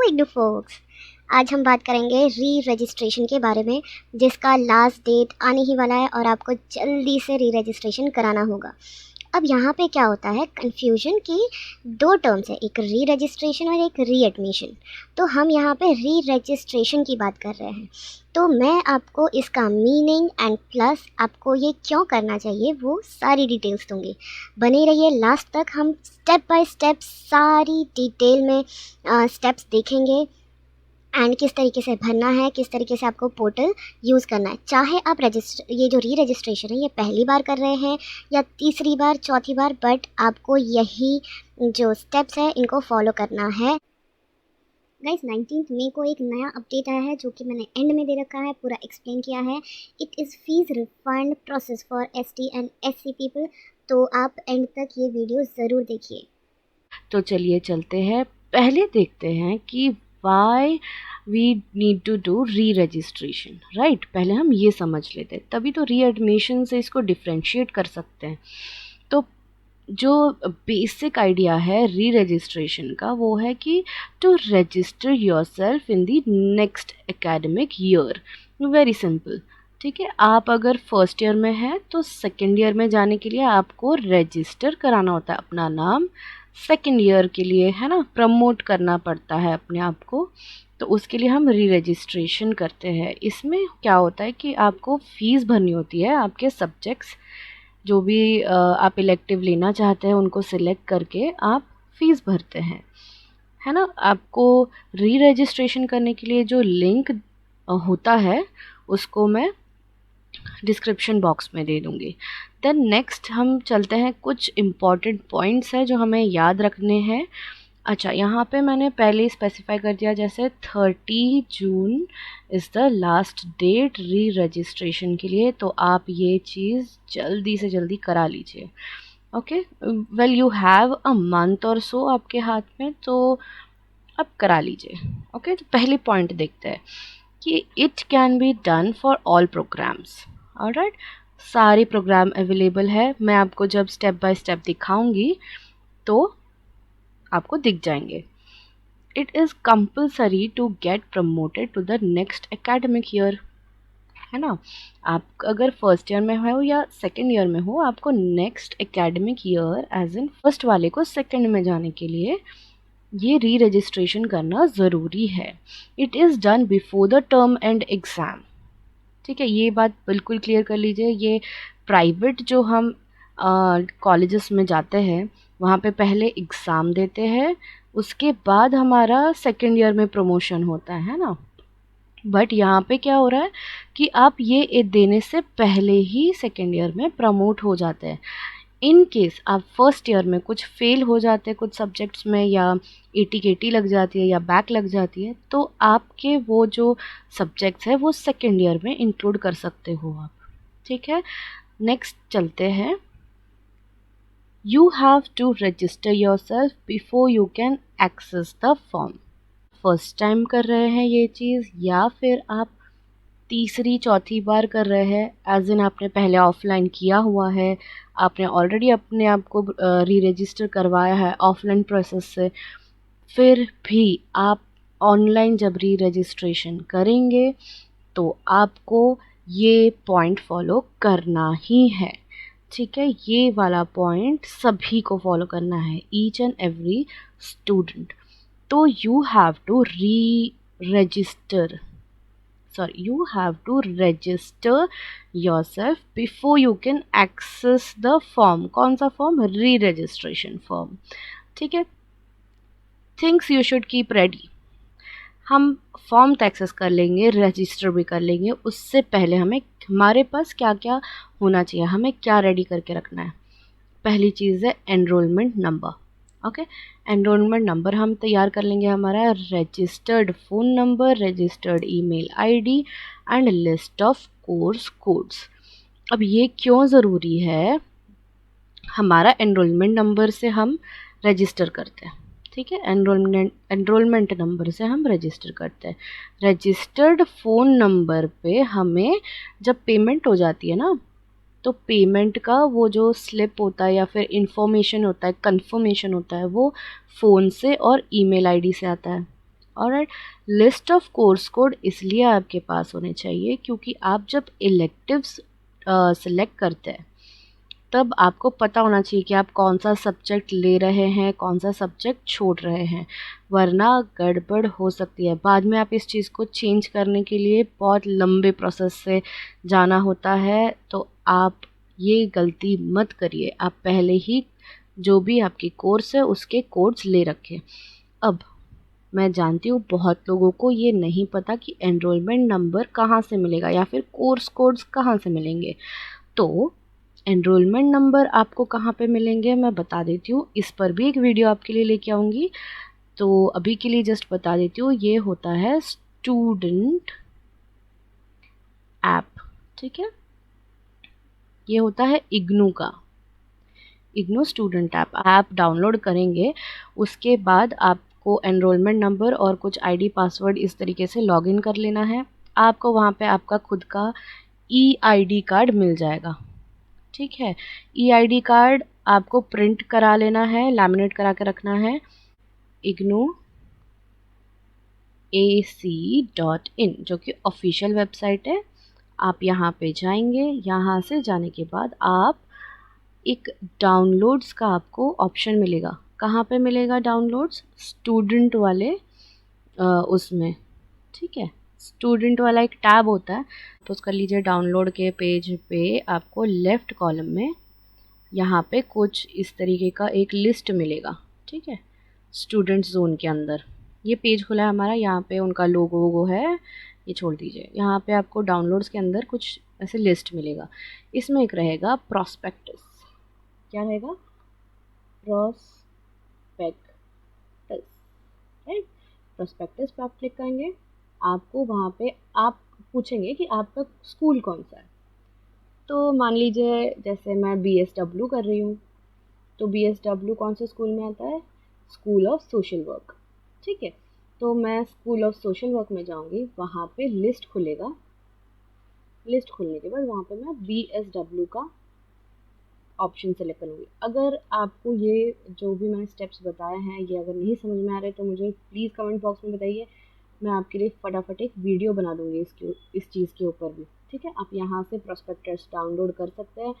Hello IGNOU focus. आज हम बात करेंगे री रजिस्ट्रेशन के बारे में, जिसका लास्ट डेट आने ही वाला है और आपको जल्दी से री रजिस्ट्रेशन कराना होगा। अब यहाँ पे क्या होता है कन्फ्यूजन की दो टर्म्स है, एक री रजिस्ट्रेशन और एक री एडमिशन। तो हम यहाँ पे री रजिस्ट्रेशन की बात कर रहे हैं, तो मैं आपको इसका मीनिंग एंड प्लस आपको ये क्यों करना चाहिए वो सारी डिटेल्स दूंगी। बने रहिए लास्ट तक, हम स्टेप बाय स्टेप सारी डिटेल में स्टेप्स देखेंगे एंड किस तरीके से भरना है, किस तरीके से आपको पोर्टल यूज़ करना है। चाहे आप ये जो री रजिस्ट्रेशन है ये पहली बार कर रहे हैं या तीसरी बार चौथी बार, बट आपको यही जो स्टेप्स है इनको फॉलो करना है। गाइस 19 मई को एक नया अपडेट आया है जो कि मैंने एंड में दे रखा है, पूरा एक्सप्लेन किया है। It is fees refund process for ST and SC people, तो आप एंड तक ये वीडियो ज़रूर देखिए। तो चलिए चलते हैं, पहले देखते हैं कि why we need to do re registration, right. पहले हम ये समझ लेते हैं, तभी तो री एडमिशन से इसको डिफ्रेंशिएट कर सकते हैं। तो जो बेसिक आइडिया है री रजिस्ट्रेशन का वो है कि to register yourself in the next academic year. Very simple, ठीक है। आप अगर फर्स्ट ईयर में हैं तो सेकेंड ईयर में जाने के लिए आपको रजिस्टर कराना होता है अपना नाम, सेकेंड ईयर के लिए, है ना, प्रमोट करना पड़ता है अपने आप को। तो उसके लिए हम री रजिस्ट्रेशन करते हैं। इसमें क्या होता है कि आपको फ़ीस भरनी होती है, आपके सब्जेक्ट्स जो भी आप इलेक्टिव लेना चाहते हैं उनको सिलेक्ट करके आप फ़ीस भरते हैं, है ना। आपको री रजिस्ट्रेशन करने के लिए जो लिंक होता है उसको मैं डिस्क्रिप्शन बॉक्स में दे दूँगी। देन नेक्स्ट हम चलते हैं, कुछ इम्पॉर्टेंट पॉइंट्स हैं जो हमें याद रखने हैं। अच्छा, यहाँ पे मैंने पहले ही स्पेसिफाई कर दिया, जैसे 30 June is the last date reregistration के लिए, तो आप ये चीज़ जल्दी से जल्दी करा लीजिए। Okay, well you have a month और सो आपके हाथ में, तो आप करा लीजिए। ओके, तो पहले पॉइंट देखते हैं कि it can be done for all programmes. Alright, सारे प्रोग्राम अवेलेबल है। मैं आपको जब स्टेप बाय स्टेप दिखाऊंगी तो आपको दिख जाएंगे। It is compulsory to get promoted to the next academic year, है ना। आप अगर फर्स्ट ईयर में हो या सेकेंड ईयर में हो, आपको next academic year as in first वाले को सेकेंड में जाने के लिए ये री रजिस्ट्रेशन करना ज़रूरी है। It is done before the term and exam, ठीक है। ये बात बिल्कुल क्लियर कर लीजिए। ये प्राइवेट जो हम कॉलेजेस में जाते हैं वहाँ पे पहले एग्ज़ाम देते हैं, उसके बाद हमारा सेकेंड ईयर में प्रमोशन होता है ना। बट यहाँ पे क्या हो रहा है कि आप ये देने से पहले ही सेकेंड ईयर में प्रमोट हो जाते हैं। इन केस आप फर्स्ट ईयर में कुछ फेल हो जाते हैं कुछ सब्जेक्ट्स में, या AT-KT लग जाती है या बैक लग जाती है, तो आपके वो जो सब्जेक्ट्स है वो सेकेंड ईयर में इंक्लूड कर सकते हो आप, ठीक है। नेक्स्ट चलते हैं, you have to register yourself before you can access the form. First time कर रहे हैं ये चीज़, या फिर आप तीसरी चौथी बार कर रहे हैं, एज इन आपने पहले ऑफलाइन किया हुआ है, आपने ऑलरेडी अपने आप को री रजिस्टर करवाया है ऑफलाइन प्रोसेस से, फिर भी आप ऑनलाइन जब री रजिस्ट्रेशन करेंगे तो आपको ये पॉइंट फॉलो करना ही है, ठीक है। ये वाला पॉइंट सभी को फॉलो करना है, ईच एंड एवरी स्टूडेंट। तो you have to register yourself before you can access the form। कौन सा फॉर्म? री रजिस्ट्रेशन फॉर्म, ठीक है। Things you should keep ready. हम फॉर्म तो एक्सेस कर लेंगे, रजिस्टर भी कर लेंगे, उससे पहले हमारे पास क्या क्या होना चाहिए, हमें क्या रेडी करके रखना है। पहली चीज़ है enrolment number. Okay, enrolment number हम तैयार कर लेंगे, हमारा registered phone number, registered email ID and list of course codes. अब ये क्यों ज़रूरी है? हमारा एनरोलमेंट नंबर से हम रजिस्टर करते हैं, ठीक है। एनरोलमेंट नंबर से हम रजिस्टर करते हैं। रजिस्टर्ड फ़ोन नंबर पे हमें जब पेमेंट हो जाती है ना, तो पेमेंट का वो जो स्लिप होता है या फिर इंफॉर्मेशन होता है, कंफर्मेशन होता है, वो फ़ोन से और ईमेल आईडी से आता है। और लिस्ट ऑफ कोर्स कोड इसलिए आपके पास होने चाहिए क्योंकि आप जब इलेक्टिव्स सिलेक्ट करते हैं तब आपको पता होना चाहिए कि आप कौन सा सब्जेक्ट ले रहे हैं, कौन सा सब्जेक्ट छोड़ रहे हैं, वरना गड़बड़ हो सकती है। बाद में आप इस चीज़ को चेंज करने के लिए बहुत लंबे प्रोसेस से जाना होता है, तो आप ये गलती मत करिए। आप पहले ही जो भी आपकी कोर्स है उसके कोड्स ले रखें। अब मैं जानती हूँ बहुत लोगों को ये नहीं पता कि एनरोलमेंट नंबर कहाँ से मिलेगा या फिर कोर्स कोड्स कहाँ से मिलेंगे। तो एनरोलमेंट नंबर आपको कहाँ पे मिलेंगे मैं बता देती हूँ, इस पर भी एक वीडियो आपके लिए लेके आऊँगी। तो अभी के लिए जस्ट बता देती हूँ, ये होता है स्टूडेंट ऐप, ठीक है। ये होता है इग्नू का, इग्नू स्टूडेंट ऐप डाउनलोड करेंगे, उसके बाद आपको एनरोलमेंट नंबर और कुछ आईडी पासवर्ड इस तरीके से लॉगिन कर लेना है। आपको वहाँ पे आपका खुद का ईआईडी कार्ड मिल जाएगा, ठीक है। ईआईडी कार्ड आपको प्रिंट करा लेना है, लैमिनेट करा के रखना है। इग्नू ac.in जो कि ऑफिशियल वेबसाइट है, आप यहाँ पे जाएंगे। यहाँ से जाने के बाद आप एक डाउनलोड्स का आपको ऑप्शन मिलेगा। कहाँ पे मिलेगा डाउनलोड्स? स्टूडेंट वाले उसमें, ठीक है। स्टूडेंट वाला एक टैब होता है, पोज कर लीजिए। डाउनलोड के पेज पे आपको लेफ्ट कॉलम में यहाँ पे कुछ इस तरीके का एक लिस्ट मिलेगा, ठीक है। स्टूडेंट जोन के अंदर ये पेज खुला है हमारा, यहाँ पे उनका लोगो वोगो है, ये छोड़ दीजिए। यहाँ पे आपको डाउनलोड्स के अंदर कुछ ऐसे लिस्ट मिलेगा। इसमें एक रहेगा प्रोस्पेक्टस। क्या रहेगा? Prospectus, right. प्रोस्पेक्टस पे आप क्लिक करेंगे, आपको वहाँ पे आप पूछेंगे कि आपका स्कूल कौन सा है। तो मान लीजिए जैसे मैं BSW कर रही हूँ, तो BSW कौन से स्कूल में आता है? स्कूल ऑफ सोशल वर्क, ठीक है। तो मैं स्कूल ऑफ सोशल वर्क में जाऊँगी, वहाँ पे लिस्ट खुलेगा। लिस्ट खुलने के बाद वहाँ पे मैं BSW का ऑप्शन सेलेक्ट करूँगी। अगर आपको ये जो भी मैंने स्टेप्स बताए हैं ये अगर नहीं समझ में आ रहे तो मुझे प्लीज़ कमेंट बॉक्स में बताइए, मैं आपके लिए फटाफट एक वीडियो बना दूँगी इस चीज़ के ऊपर भी, ठीक है। आप यहाँ से प्रोस्पेक्टस डाउनलोड कर सकते हैं।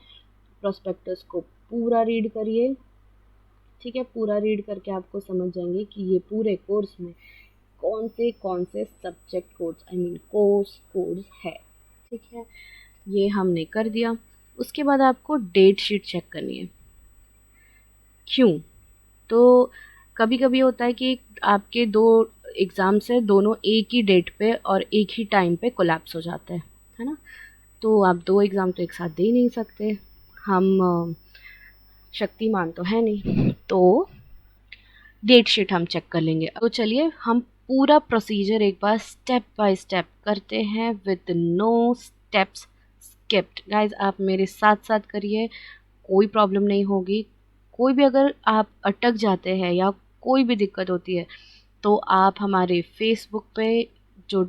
प्रोस्पेक्टस को पूरा रीड करिए, ठीक है। पूरा रीड करके आपको समझ जाएंगे कि ये पूरे कोर्स में कौन से सब्जेक्ट कोड्स कोर्स कोड्स है, ठीक है। ये हमने कर दिया। उसके बाद आपको डेट शीट चेक करनी है। क्यों? तो कभी कभी होता है कि आपके दो एग्ज़ाम्स है, दोनों एक ही डेट पे और एक ही टाइम पे कोलैप्स हो जाते हैं, है ना। तो आप दो एग्ज़ाम तो एक साथ दे नहीं सकते, हम शक्तिमान तो है नहीं। तो डेट शीट हम चेक कर लेंगे। तो चलिए हम पूरा प्रोसीजर एक बार स्टेप बाय स्टेप करते हैं with no steps skipped. Guys आप मेरे साथ साथ करिए, कोई प्रॉब्लम नहीं होगी। कोई भी अगर आप अटक जाते हैं या कोई भी दिक्कत होती है तो आप हमारे फेसबुक पे जो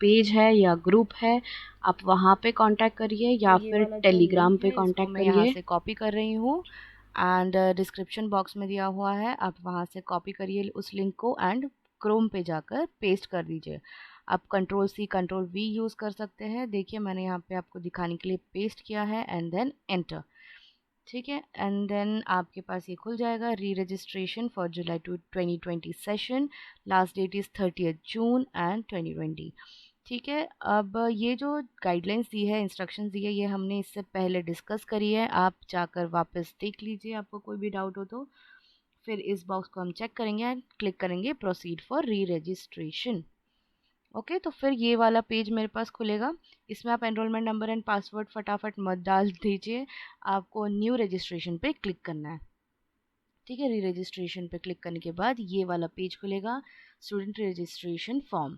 पेज है या ग्रुप है आप वहाँ पे कांटेक्ट करिए या फिर टेलीग्राम पे कांटेक्ट करिए। यहाँ से कॉपी कर रही हूँ एंड डिस्क्रिप्शन बॉक्स में दिया हुआ है, आप वहाँ से कॉपी करिए उस लिंक को एंड क्रोम पे जाकर पेस्ट कर दीजिए। आप Ctrl+C Ctrl+V यूज़ कर सकते हैं। देखिए मैंने यहाँ पे आपको दिखाने के लिए पेस्ट किया है एंड देन एंटर, ठीक है। एंड देन आपके पास ये खुल जाएगा, री registration for July 2020 session, last that is 30 June and 2020, ठीक है। अब ये जो गाइडलाइंस दी है, इंस्ट्रक्शंस दी है, ये हमने इससे पहले डिस्कस करी है, आप जाकर वापस देख लीजिए आपको कोई भी डाउट हो तो। फिर इस बॉक्स को हम चेक करेंगे एंड क्लिक करेंगे प्रोसीड फॉर री रजिस्ट्रेशन। ओके, तो फिर ये वाला पेज मेरे पास खुलेगा। इसमें आप एनरोलमेंट नंबर एंड पासवर्ड फटाफट मत डाल दीजिए, आपको न्यू रजिस्ट्रेशन पे क्लिक करना है, ठीक है। री रजिस्ट्रेशन पे क्लिक करने के बाद ये वाला पेज खुलेगा, स्टूडेंट रजिस्ट्रेशन फॉर्म।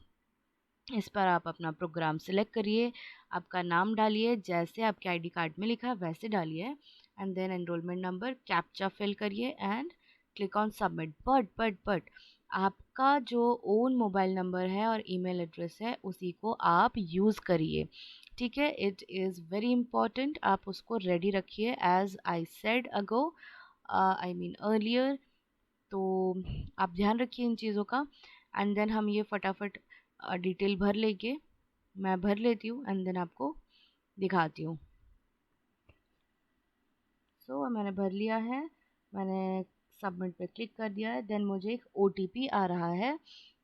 इस पर आप अपना प्रोग्राम सिलेक्ट करिए, आपका नाम डालिए, जैसे आपके आईडी कार्ड में लिखा है वैसे डालिए and then enrolment number captcha fill करिए and click on submit. But आपका जो ओन मोबाइल नंबर है और ईमेल एड्रेस है उसी को आप यूज़ करिए, ठीक है। इट इज़ वेरी इंपॉर्टेंट, आप उसको रेडी रखिए as I said ago, earlier. तो आप ध्यान रखिए इन चीज़ों का एंड देन हम ये फटाफट डिटेल भर लेंगे, मैं भर लेती हूँ एंड देन आपको दिखाती हूँ। सो मैंने भर लिया है, मैंने सबमिट पे क्लिक कर दिया है। देन मुझे एक OTP आ रहा है,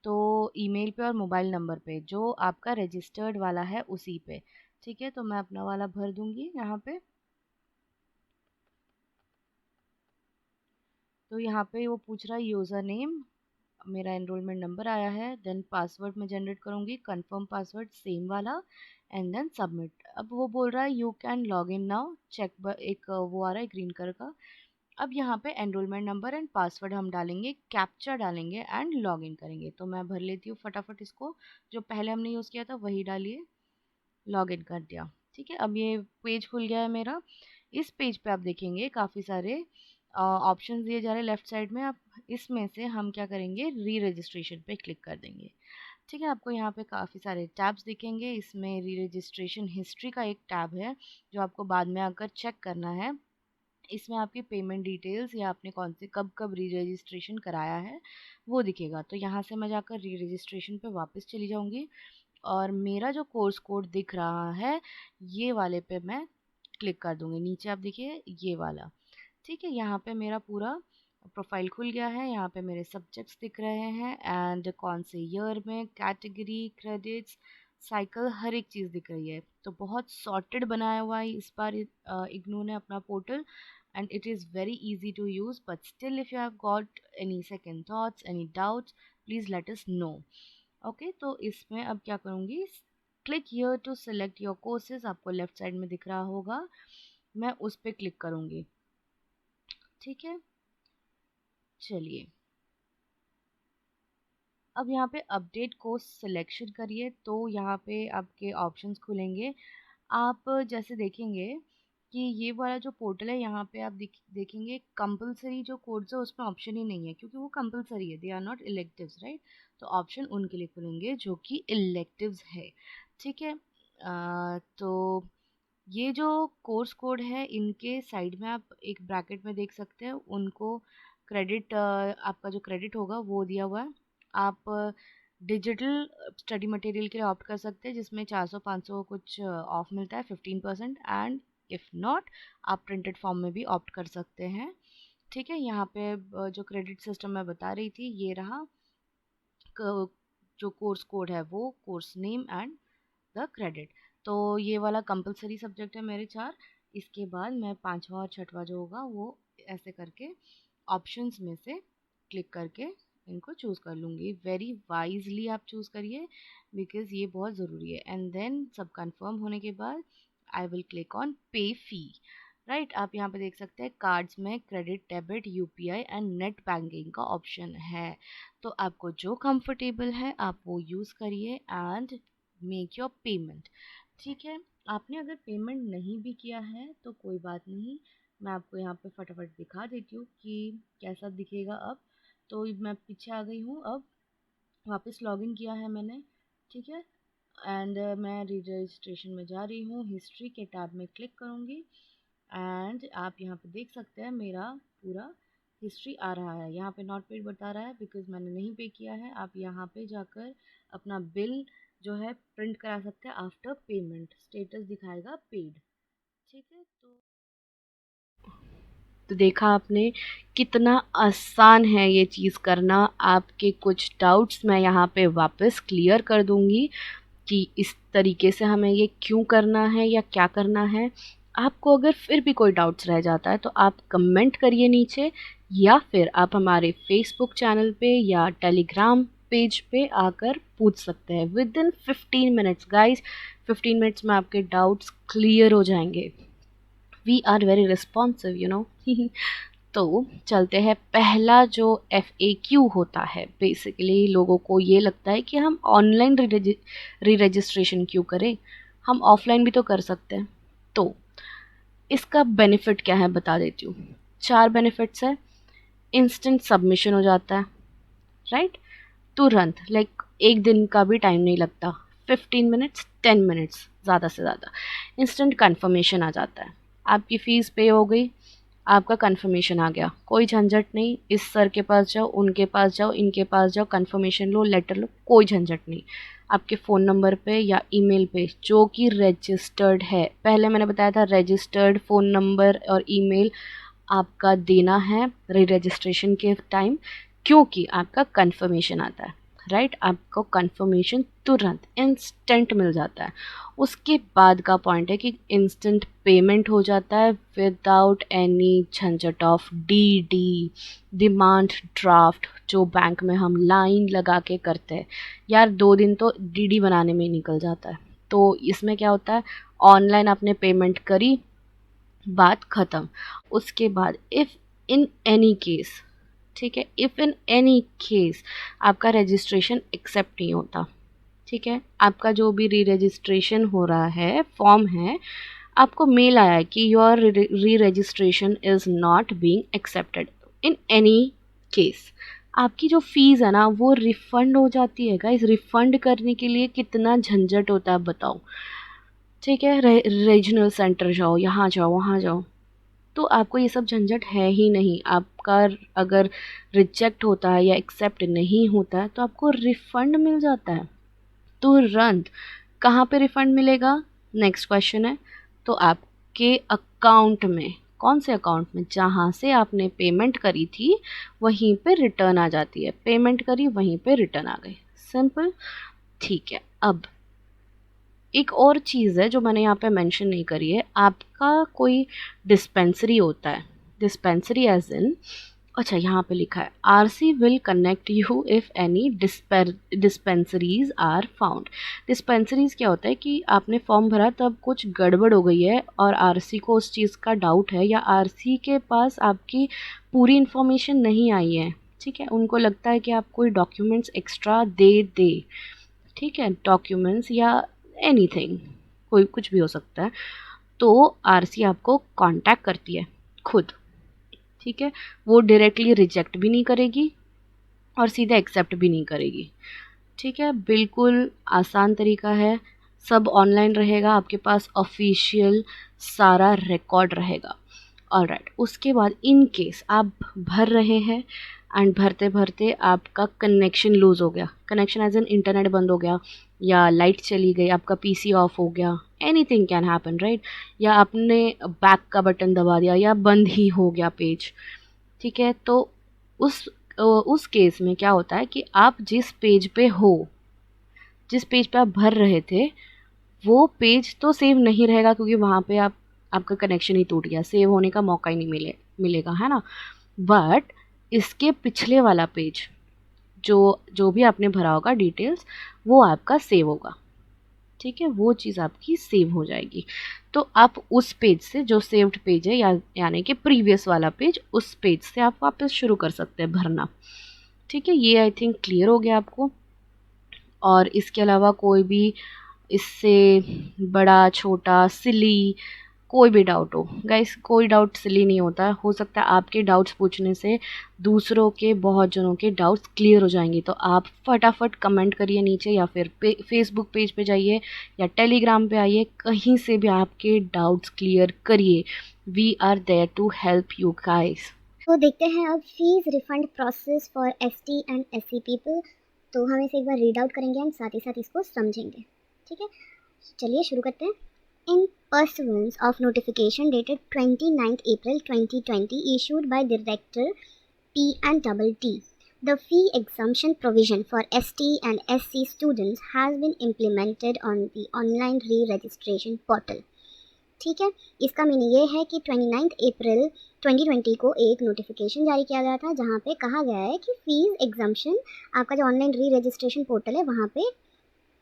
तो ईमेल पे और मोबाइल नंबर पे जो आपका रजिस्टर्ड वाला है उसी पे, ठीक है। तो मैं अपना वाला भर दूंगी यहाँ पे। तो यहाँ पे वो पूछ रहा है यूज़र नेम, मेरा एनरोलमेंट नंबर आया है। देन पासवर्ड मैं जनरेट करूँगी, कंफर्म पासवर्ड सेम वाला, एंड देन सबमिट। अब वो बोल रहा है you can log in now, check एक वो आ रहा है ग्रीन कलर का। अब यहाँ पे एनरोलमेंट नंबर एंड पासवर्ड हम डालेंगे, कैप्चा डालेंगे एंड लॉग इन करेंगे। तो मैं भर लेती हूँ फटाफट इसको, जो पहले हमने यूज़ किया था वही डालिए, लॉग इन कर दिया, ठीक है। अब ये पेज खुल गया है मेरा। इस पेज पे आप देखेंगे काफ़ी सारे ऑप्शंस दिए जा रहे हैं लेफ्ट साइड में। आप इसमें से हम क्या करेंगे, री रजिस्ट्रेशन पे क्लिक कर देंगे, ठीक है। आपको यहाँ पे काफ़ी सारे टैब्स दिखेंगे। इसमें री रजिस्ट्रेशन हिस्ट्री का एक टैब है जो आपको बाद में आकर चेक करना है। इसमें आपकी पेमेंट डिटेल्स या आपने कौन से कब कब री रजिस्ट्रेशन कराया है वो दिखेगा। तो यहाँ से मैं जाकर री रजिस्ट्रेशन पे वापस चली जाऊँगी और मेरा जो कोर्स कोड दिख रहा है ये वाले पे मैं क्लिक कर दूँगी। नीचे आप देखिए ये वाला, ठीक है। यहाँ पे मेरा पूरा प्रोफाइल खुल गया है। यहाँ पे मेरे सब्जेक्ट्स दिख रहे हैं एंड कौन से ईयर में, कैटेगरी, क्रेडिट्स, साइकिल, हर एक चीज़ दिख रही है। तो बहुत सॉर्टेड बनाया हुआ है इस बार इग्नू ने अपना portal, and it is very easy to use, but still if you have got any second thoughts, any doubts, please let us know. Okay, तो इसमें अब क्या करूँगी, click here to select your courses, आपको लेफ्ट साइड में दिख रहा होगा, मैं उस पर क्लिक करूँगी, ठीक है। चलिए अब यहाँ पे अपडेट कोर्स सिलेक्शन करिए, तो यहाँ पे आपके ऑप्शंस खुलेंगे। आप जैसे देखेंगे कि ये वाला जो पोर्टल है यहाँ पे आप देखेंगे कंपलसरी जो कोर्स है उसमें ऑप्शन ही नहीं है, क्योंकि वो कंपलसरी है, they are not electives, right. तो ऑप्शन उनके लिए खुलेंगे जो कि इलेक्टिव्स है, ठीक है। तो ये जो कोर्स कोड है इनके साइड में आप एक ब्रैकेट में देख सकते हैं, उनको क्रेडिट आपका जो क्रेडिट होगा वो दिया हुआ है। आप डिजिटल स्टडी मटेरियल के लिए ऑप्ट कर सकते हैं जिसमें 400-500 कुछ ऑफ मिलता है 15%, एंड इफ़ नॉट आप प्रिंटेड फॉर्म में भी ऑप्ट कर सकते हैं, ठीक है। यहाँ पे जो क्रेडिट सिस्टम मैं बता रही थी ये रहा, जो कोर्स कोड है वो course name and the credit. तो ये वाला कंपलसरी सब्जेक्ट है मेरे 4। इसके बाद मैं 5वां और 6वां जो होगा वो ऐसे करके ऑप्शंस में से क्लिक करके इनको चूज़ कर लूँगी। वेरी वाइजली आप चूज़ करिए बिकॉज़ ये बहुत ज़रूरी है। एंड देन सब कंफर्म होने के बाद आई विल क्लिक ऑन पे फ़ी, राइट। आप यहाँ पे देख सकते हैं कार्ड्स में credit, debit, UPI and net banking का ऑप्शन है। तो आपको जो कंफर्टेबल है आप वो यूज़ करिए एंड मेक योर पेमेंट, ठीक है। आपने अगर पेमेंट नहीं भी किया है तो कोई बात नहीं, मैं आपको यहाँ पे फटाफट दिखा देती हूँ कि कैसा दिखेगा अब। तो मैं पीछे आ गई हूँ, अब वापस लॉगिन किया है मैंने, ठीक है। एंड मैं रजिस्ट्रेशन में जा रही हूँ, हिस्ट्री के टैब में क्लिक करूँगी एंड आप यहाँ पे देख सकते हैं मेरा पूरा हिस्ट्री आ रहा है। यहाँ पे नॉट पेड बता रहा है बिकॉज मैंने नहीं पे किया है। आप यहाँ पे जाकर अपना बिल जो है प्रिंट करा सकते हैं, आफ्टर पेमेंट स्टेटस दिखाएगा पेड, ठीक है। तो देखा आपने कितना आसान है ये चीज़ करना। आपके कुछ डाउट्स मैं यहाँ पे वापस क्लियर कर दूँगी कि इस तरीके से हमें ये क्यों करना है या क्या करना है। आपको अगर फिर भी कोई डाउट्स रह जाता है तो आप कमेंट करिए नीचे, या फिर आप हमारे फेसबुक चैनल पे या टेलीग्राम पेज पे आकर पूछ सकते हैं। Within 15 minutes guys, 15 minutes में आपके डाउट्स क्लियर हो जाएंगे। We are very responsive you know. तो चलते हैं, पहला जो FAQ होता है, बेसिकली लोगों को ये लगता है कि हम ऑनलाइन री रजिस्ट्रेशन क्यों करें, हम ऑफलाइन भी तो कर सकते हैं। तो इसका बेनिफिट क्या है बता देती हूँ। 4 बेनिफिट्स है। इंस्टेंट सबमिशन हो जाता है, राइट, तुरंत, लाइक एक दिन का भी टाइम नहीं लगता, 15 मिनट्स 10 मिनट्स ज़्यादा से ज़्यादा। इंस्टेंट कन्फर्मेशन आ जाता है, आपकी फ़ीस पे हो गई, आपका कन्फर्मेशन आ गया, कोई झंझट नहीं, इस सर के पास जाओ, उनके पास जाओ, इनके पास जाओ, कन्फर्मेशन लो, लेटर लो, कोई झंझट नहीं। आपके फ़ोन नंबर पे या ईमेल पे जो कि रजिस्टर्ड है, पहले मैंने बताया था रजिस्टर्ड फ़ोन नंबर और ईमेल आपका देना है री रजिस्ट्रेशन के टाइम, क्योंकि आपका कन्फर्मेशन आता है, राइट। आपको कन्फर्मेशन तुरंत इंस्टेंट मिल जाता है। उसके बाद का पॉइंट है कि इंस्टेंट पेमेंट हो जाता है विदाउट एनी झंझट ऑफ डीडी, डिमांड ड्राफ्ट, जो बैंक में हम लाइन लगा के करते हैं यार, 2 दिन तो डीडी बनाने में ही निकल जाता है। तो इसमें क्या होता है, ऑनलाइन आपने पेमेंट करी, बात ख़त्म। उसके बाद इफ़ इन एनी केस, ठीक है, इफ़ इन एनी केस आपका रजिस्ट्रेशन एक्सेप्ट नहीं होता, ठीक है, आपका जो भी री रजिस्ट्रेशन हो रहा है फॉर्म है, आपको मेल आया है कि योर री registration is not being accepted in any case, आपकी जो फ़ीस है ना वो रिफ़ंड हो जाती है। गाइस, रिफ़ंड करने के लिए कितना झंझट होता है बताओ, ठीक है, रीजनल सेंटर जाओ, यहाँ जाओ, वहाँ जाओ, तो आपको ये सब झंझट है ही नहीं। आपका अगर रिजेक्ट होता है या एक्सेप्ट नहीं होता है तो आपको रिफ़ंड मिल जाता है तुरंत। कहाँ पे रिफ़ंड मिलेगा, नेक्स्ट क्वेश्चन है। तो आपके अकाउंट में, कौन से अकाउंट में, जहाँ से आपने पेमेंट करी थी वहीं पे रिटर्न आ जाती है, पेमेंट करी वहीं पे रिटर्न आ गई, सिंपल, ठीक है। अब एक और चीज़ है जो मैंने यहाँ पे मेंशन नहीं करी है, आपका कोई डिस्पेंसरी होता है, डिस्पेंसरी एज इन, अच्छा यहाँ पे लिखा है RC will connect you if any dispensaries are found. Dispensaries क्या होता है कि आपने फॉर्म भरा तब कुछ गड़बड़ हो गई है और आरसी को उस चीज़ का डाउट है, या आरसी के पास आपकी पूरी इन्फॉर्मेशन नहीं आई है, ठीक है, उनको लगता है कि आप कोई डॉक्यूमेंट्स एक्स्ट्रा दे, ठीक है, डॉक्यूमेंट्स या एनीथिंग, कोई कुछ भी हो सकता है, तो आरसी आपको कांटेक्ट करती है खुद, ठीक है, वो डायरेक्टली रिजेक्ट भी नहीं करेगी और सीधे एक्सेप्ट भी नहीं करेगी, ठीक है, बिल्कुल आसान तरीका है, सब ऑनलाइन रहेगा, आपके पास ऑफिशियल सारा रिकॉर्ड रहेगा। ऑलराइट, उसके बाद इन केस आप भर रहे हैं एंड भरते भरते आपका कनेक्शन लूज़ हो गया, कनेक्शन एज एन इंटरनेट बंद हो गया, या लाइट चली गई, आपका पीसी ऑफ हो गया, एनीथिंग कैन हैपन, राइट, या आपने बैक का बटन दबा दिया या बंद ही हो गया पेज, ठीक है, तो उस केस में क्या होता है कि आप जिस पेज पे हो, जिस पेज पे आप भर रहे थे, वो पेज तो सेव नहीं रहेगा क्योंकि वहाँ पे आपका कनेक्शन ही टूट गया, सेव होने का मौका ही नहीं मिलेगा, है ना। बट इसके पिछले वाला पेज, जो जो भी आपने भरा होगा डिटेल्स, वो आपका सेव होगा, ठीक है, वो चीज़ आपकी सेव हो जाएगी। तो आप उस पेज से, जो सेव्ड पेज है यानी कि प्रीवियस वाला पेज, उस पेज से आप वापस शुरू कर सकते हैं भरना, ठीक है। ये आई थिंक क्लियर हो गया आपको। और इसके अलावा कोई भी इससे बड़ा छोटा सिली कोई भी डाउट हो, गाइस कोई डाउट सिली नहीं होता, हो सकता है आपके डाउट्स पूछने से दूसरों के, बहुत जनों के डाउट्स क्लियर हो जाएंगे, तो आप फटाफट कमेंट करिए नीचे, या फिर फेसबुक पेज पे जाइए या टेलीग्राम पे आइए, कहीं से भी आपके डाउट्स क्लियर करिए, we are there to help you guys. तो देखते हैं अब fees refund process for ST and SC people. तो हम इसे एक बार रीड आउट करेंगे एंड साथ ही साथ इसको समझेंगे, ठीक है। चलिए शुरू करते हैं। In pursuance of notification dated 29th April 2020 issued by Director P&T, the fee exemption provision for ST and SC students has been implemented on the online re-registration portal. ठीक है, इसका मीनिंग ये है कि 29 अप्रैल 2020 को एक नोटिफिकेशन जारी किया गया था जहाँ पे कहा गया है कि फीस एग्जम्पशन आपका जो ऑनलाइन री रजिस्ट्रेशन पोर्टल है वहाँ पे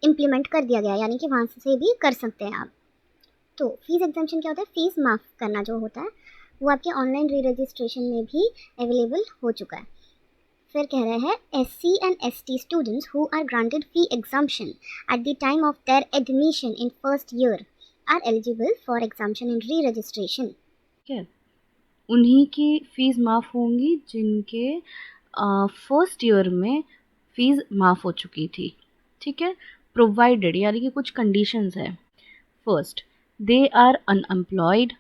इम्प्लीमेंट कर दिया गया, यानी कि वहाँ से भी कर सकते हैं आप। तो फीस एग्जम्पशन क्या होता है, फीस माफ़ करना जो होता है वो आपके ऑनलाइन री रजिस्ट्रेशन में भी अवेलेबल हो चुका है। फिर कह रहे हैं SC and ST students who are granted fee exemption at the time of their admission in first year are eligible for exemption in re registration. ठीक है, उन्हीं की फ़ीस माफ़ होंगी जिनके फर्स्ट ईयर में फ़ीस माफ़ हो चुकी थी, ठीक है, प्रोवाइडेड यानी कि कुछ कंडीशंस है। फर्स्ट, दे आर अनएम्प्लॉयड,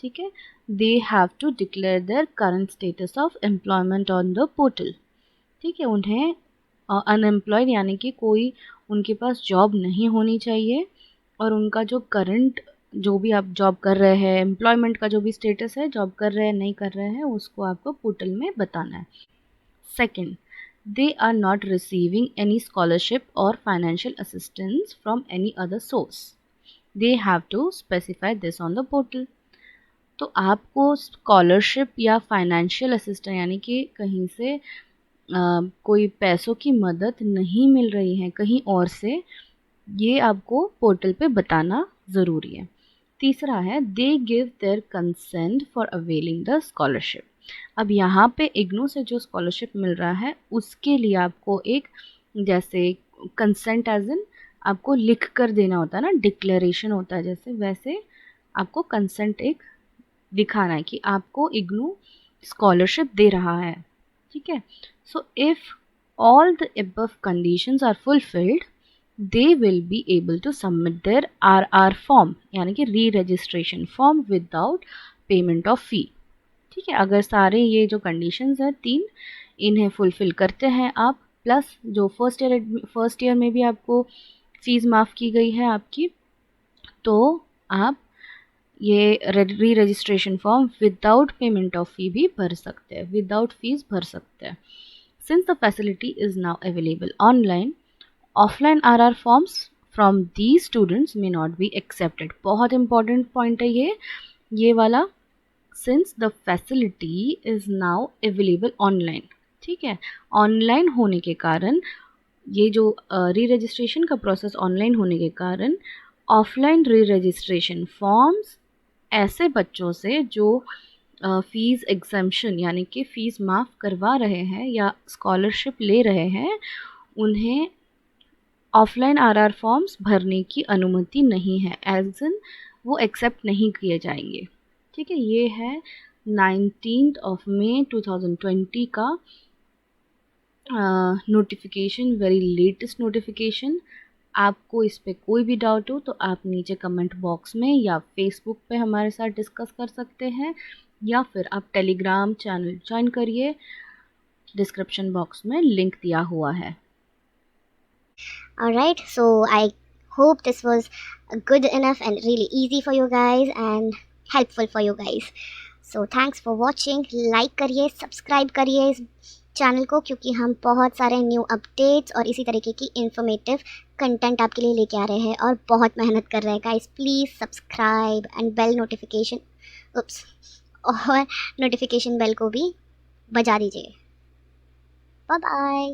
ठीक है, they have to declare their current status of employment on the portal. ठीक है, उन्हें अनएम्प्लॉयड यानी कि कोई उनके पास जॉब नहीं होनी चाहिए, और उनका जो करंट जो भी आप जॉब कर रहे हैं, एम्प्लॉयमेंट का जो भी स्टेटस है, जॉब कर रहे हैं नहीं कर रहे हैं, उसको आपको पोर्टल में बताना है। Second, they are not receiving any scholarship or financial assistance from any other source. They have to specify this on the portal. तो आपको स्कॉलरशिप या फाइनेंशियल असिस्टेंस यानी कि कहीं से कोई पैसों की मदद नहीं मिल रही है कहीं और से, ये आपको पोर्टल पे बताना ज़रूरी है। तीसरा है, they give their consent for availing the scholarship. अब यहाँ पे इग्नू से जो स्कॉलरशिप मिल रहा है उसके लिए आपको एक जैसे कंसेंट एज इन आपको लिख कर देना होता है ना, डिक्लेरेशन होता है जैसे, वैसे आपको कंसेंट एक दिखाना है कि आपको इग्नू स्कॉलरशिप दे रहा है। ठीक है, so if all the above conditions are fulfilled they will be able to submit their RR form यानी कि reregistration form without payment of fee. ठीक है, अगर सारे ये जो कंडीशंस हैं 3 इन्हें फुलफ़िल करते हैं आप, प्लस जो फर्स्ट ईयर में भी आपको फ़ीस माफ़ की गई है आपकी, तो आप ये reregistration form without payment of fee भी भर सकते हैं, विदाउट फीस भर सकते हैं। Since the facility is now available online, offline RR forms from the students may not be accepted. बहुत इंपॉर्टेंट पॉइंट है ये वाला, since the facility is now available online. ठीक है, ऑनलाइन होने के कारण ये जो री रजिस्ट्रेशन का प्रोसेस ऑनलाइन होने के कारण ऑफलाइन री रजिस्ट्रेशन फॉर्म्स ऐसे बच्चों से जो फ़ीस एग्जम्पशन यानी कि फ़ीस माफ़ करवा रहे हैं या स्कॉलरशिप ले रहे हैं, उन्हें ऑफलाइन RR फॉर्म्स भरने की अनुमति नहीं है, एज इन वो एक्सेप्ट नहीं किए जाएंगे। ठीक है, ये है 19 मई 2020 का नोटिफिकेशन, वेरी लेटेस्ट नोटिफिकेशन। आपको इस पे कोई भी डाउट हो तो आप नीचे कमेंट बॉक्स में या फेसबुक पे हमारे साथ डिस्कस कर सकते हैं, या फिर आप टेलीग्राम चैनल ज्वाइन करिए, डिस्क्रिप्शन बॉक्स में लिंक दिया हुआ है। Alright, so I hope this was good enough and really easy for you guys and helpful for you guys. So thanks for watching. Like करिए, सब्सक्राइब करिए इस channel को, क्योंकि हम बहुत सारे न्यू अपडेट्स और इसी तरीके की इन्फॉर्मेटिव कंटेंट आपके लिए लेके आ रहे हैं और बहुत मेहनत कर रहे हैं guys. Please subscribe and bell notification और नोटिफिकेशन बेल को भी बजा दीजिए। Bye bye.